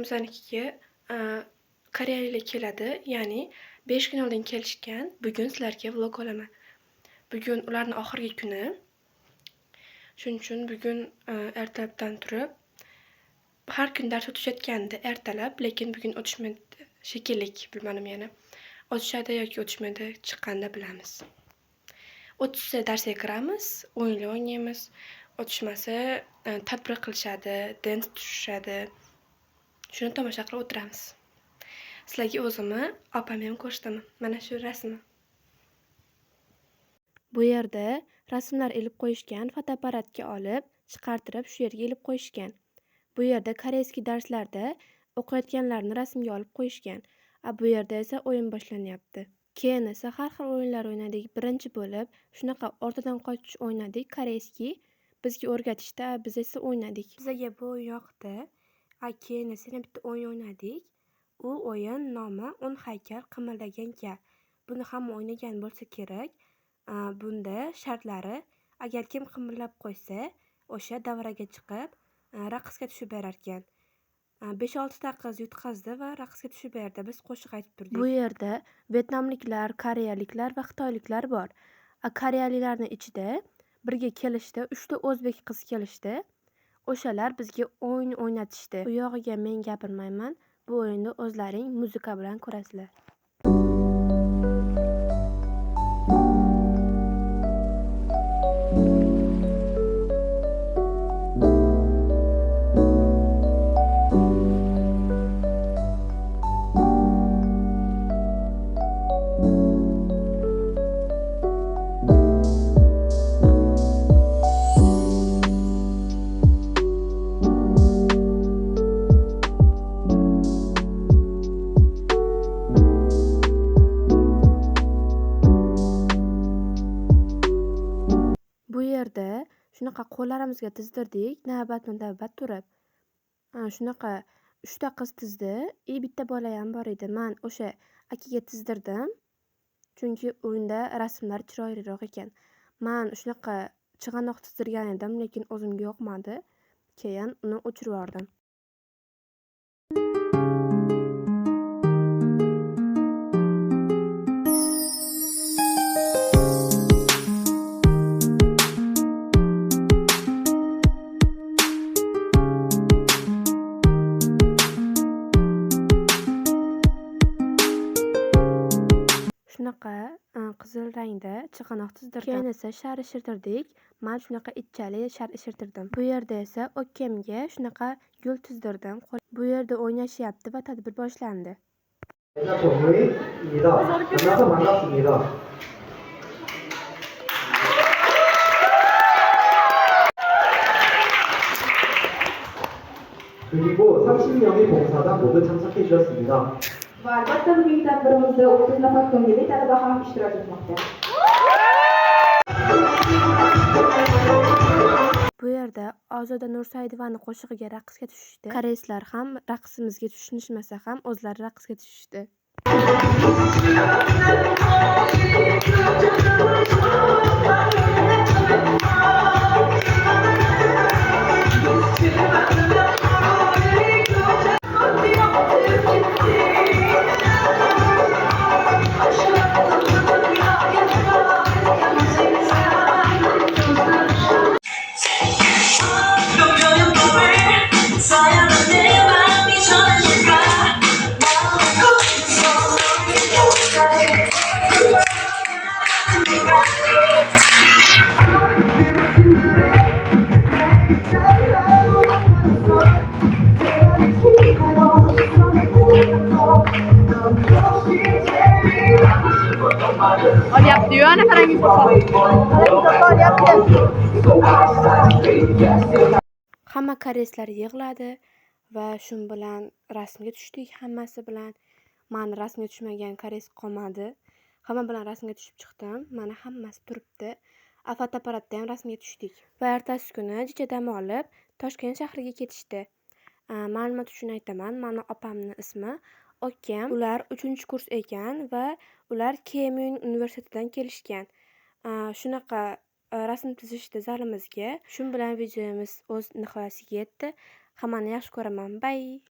O'zimiznikiga koreyaliklar keladi, ya'ni 5 kun oldin kelishgan. Bugun sizlarga vlog olaman. Bugun ularning oxirgi kuni. Shuning uchun bugun ertalabdan turib, har kun dars o'tishayotgandi ertalab, lekin bugun o'tishmaydi shekilli, bilmadim yana. O'tishadi yoki o'tishmaydi, chiqqanda bilamiz. O'tishsa darsga kiramiz, o'yinlar o'ynaymiz. O'tishmasa tadbir qilishadi, dens tushishadi. Shuni tomosha qilib o'tiramiz. Sizlarga o'zimni opam ham ko'rsataman. Mana shu rasmi. Bu yerda rasmlar ilib qo'yishgan, fotoapparatga olib, chiqartirib shu yerga ilib qo'yishgan. Bu yerda koreyskiy darslarda o'qiyotganlarni rasmga olib qo'yishgan. Bu yerda esa o'yin boshlanyapti. Keyin esa har xil o'yinlar o'ynadik. Birinchi bo'lib shunaqa o'rtadan qochish o'ynadik, koreyskiy. Bizga o'rgatishda, biz esa o'ynadik. Bizga bu yoqdi. Keyin esa yana bitta o'yin o'ynadik. U o'yin nomi "Un haykal qimirlagan gal". Buni hamma o'ynagan bo'lsa kerak. Bunda shartlari, agar kim qimirlab qo'ysa, o'sha davraga chiqib, raqsga tushib berar ekan. 5-6 ta qiz yutqazdi va raqsga tushib berdi. Biz qo'shiq aytib turdik. Bu yerda vyetnamliklar, koreyaliklar va xitoyliklar bor. Koreyaliklarning ichida birga kelishdi, 3 ta o'zbek qiz kelishdi. O'shalar bizga o'yin o'ynatishdi. Bu yog'iga men gapirmayman. Bu o'yinni o'zlaring muzika bilan ko'rasizlar. Bu yerda shunaqa qo'llarimizga tizdirdik, navbatma-navbat turib. Shunaqa 3 ta qiz tizdi, bitta bola ham bor edi. Men o'sha akaga tizdirdim. Chunki unda rasmlar chiroyliroq ekan. Men shunaqa chig'anoq tizdirgan edim, lekin o'zimga yoqmadi. Keyin uni o'chirib yubordim. Shunaqa qizil rangda chig'anoq tizdirdim. Keyin esa shar ishirtirdik. Men shunaqa itchali shar ishirtirdim. Bu yerda esa o'kkamga shunaqa gul tizdirdim. Bu yerda o'ynashyapti va tadbir boshlandi. 정우입니다. 만나서 반갑습니다. 그리고 30명의 봉사단 모두 참석해 주셨습니다. Va albatta bugungi tadbirimizda 30 nafar ko'ngilli talaba ham ishtirok etmoqda. Bu yerda Ozoda Nursaidovani qo'shig'iga raqsga tushishdi. Koreyslar ham raqsimizga tushunishmasa ham o'zlari raqsga tushishdi. Olyapti-yu, ana qarangiz Hamma koreyslar yig'ladi va shu bilan rasmga tushdik hammasi bilan. Men rasmga tushmagan koreys qolmadi. Hamma bilan rasmga tushib chiqdim. Mana hammasi turibdi. Fotoapparatda ham rasmga tushdik. Va ertasi kuni kecha dam olib Toshkent shahriga ketishdi. Ma'lumot uchun aytaman, meni opamning ismi Okkam. Ular 3-kurs ekan va ular Kemin universitetidan kelishgan. Shunaqa rasm chizishdi zalimizga. Shu bilan videomiz o'z nihoyasiga yetdi. Hammani yaxshi ko'raman. Bye.